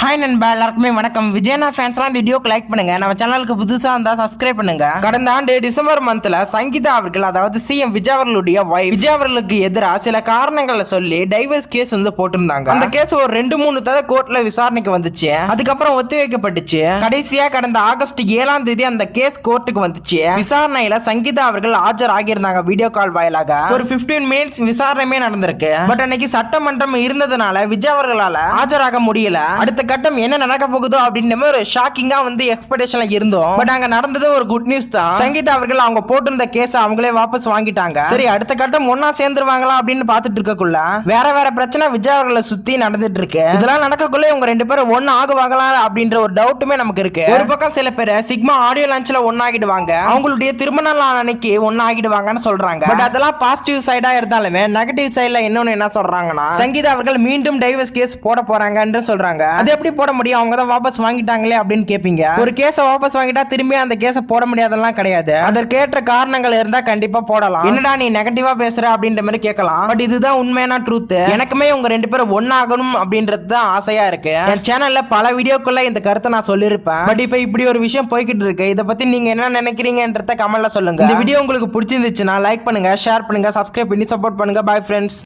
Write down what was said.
Hi நண்பா, எல்லாருக்குமே வணக்கம். விஜயனா ஃபேன்ஸ்லாம் இந்த வீடியோக்கு லைக் பண்ணுங்க. நம்ம சேனலுக்கு புதுசா இருந்தா சப்ஸ்கிரைப் பண்ணுங்க. கடந்த ஆண்டு டிசம்பர் மந்த்ல சங்கீதா அவர்கள், அதாவது சிஎம் விஜய் அவர்களுடைய வைஃப் விஜய் அவர்களுக்கு எதிராக சில காரணங்களை சொல்லி டைவர்ஸ் கேஸ் வந்து போட்டிருந்தாங்க. அந்த கேஸ் ஒரு 2-3 தடவை கோர்ட்ல விசாரணைக்கு வந்துச்சு. அதுக்கப்புறம் ஒத்தி வைக்கப்பட்டுச்சு. கடைசியா கடந்த ஆகஸ்ட் 7ஆம் தேதி அந்த கேஸ் கோர்ட்டுக்கு வந்துச்சு. விசாரணையில சங்கீதா அவர்கள் ஆஜர் ஆகியிருந்தாங்க. வீடியோ கால் வாயிலாக ஒரு 15 மினிட்ஸ் விசாரணையுமே நடந்திருக்கு. பட் அன்னைக்கு சட்டமன்றம் இருந்ததுனால விஜய் அவர்களால ஆஜராக முடியல. அடுத்த கட்டம் என்ன நடக்க போகுதோ அப்படின்ற மாதிரி ஒரு ஷாக்கிங்கா வந்து எக்ஸ்பெக்டேஷன்ல இருந்தோம். பட் அங்க நடந்தது ஒரு குட் நியூஸ் தான். சங்கீதா அவர்கள் அவங்க போட்டிருந்த கேஸ் அவங்களே வாபஸ் வாங்கிட்டாங்க. சரி, அடுத்த கட்டம் ஒன்னா சேர்ந்துருவாங்களா அப்படின்னு பாத்துட்டு இருக்கக்குள்ள வேற பிரச்சனை விஜய் அவர்களை சுத்தி நடந்துட்டு இருக்கு. இதெல்லாம் நடக்கக்குள்ள இவங்க 2 பேரும் ஒன்னு ஆகுவாங்களா அப்படின்ற ஒரு டவுட்டுமே நமக்கு இருக்கு. ஒரு பக்கம் சில பேர் சிக்மா ஆடியோ லான்ச்ல ஒன்னாகிடுவாங்க, அவங்களுடைய திருமண நாள் அன்னைக்கு ஒன்னாகிடுவாங்கன்னு சொல்றாங்க. பட் அதெல்லாம் பாசிட்டிவ் சைடா இருந்தாலுமே நெகட்டிவ் சைடுல இன்னொன்னு என்ன சொல்றாங்கன்னா, சங்கீதா அவர்கள் மீண்டும் டைவர்ஸ் கேஸ் போட போறாங்கன்னு சொல்றாங்க. அது எப்படி போட முடியும்? அவங்க தான் வாபஸ் வாங்கிட்டாங்களே அப்படின்னு கேப்பீங்க. ஒரு கேஸை வாபஸ் வாங்கிட்டா திரும்பி அந்த கேஸை போட முடியாதெல்லாம் கிடையாது. அதற்கேற்ற காரணங்கள் இருந்தா கண்டிப்பா போடலாம். என்னடா நீ நெகட்டிவா பேசுற அப்படின்ற மாதிரி கேட்கலாம். பட் இதுதான் உண்மையான ட்ரூத். எனக்குமே உங்க 2 பேரும் ஒன்னாகணும் அப்படின்றது தான் ஆசையா இருக்கு. என் சேனல்ல பல வீடியோக்குள்ள இந்த கருத்தை நான் சொல்லிருப்பேன். பட் இப்ப இப்படி ஒரு விஷயம் போய்கிட்டு இருக்கு. இதை பத்தி நீங்க என்ன நினைக்கிறீங்கன்றத கமெண்ட்ல சொல்லுங்க. இந்த வீடியோ உங்களுக்கு பிடிச்சிருந்துச்சுன்னா லைக் பண்ணுங்க, ஷேர் பண்ணுங்க, சப்ஸ்கிரைப் பண்ணி சப்போர்ட் பண்ணுங்க. Bye friends.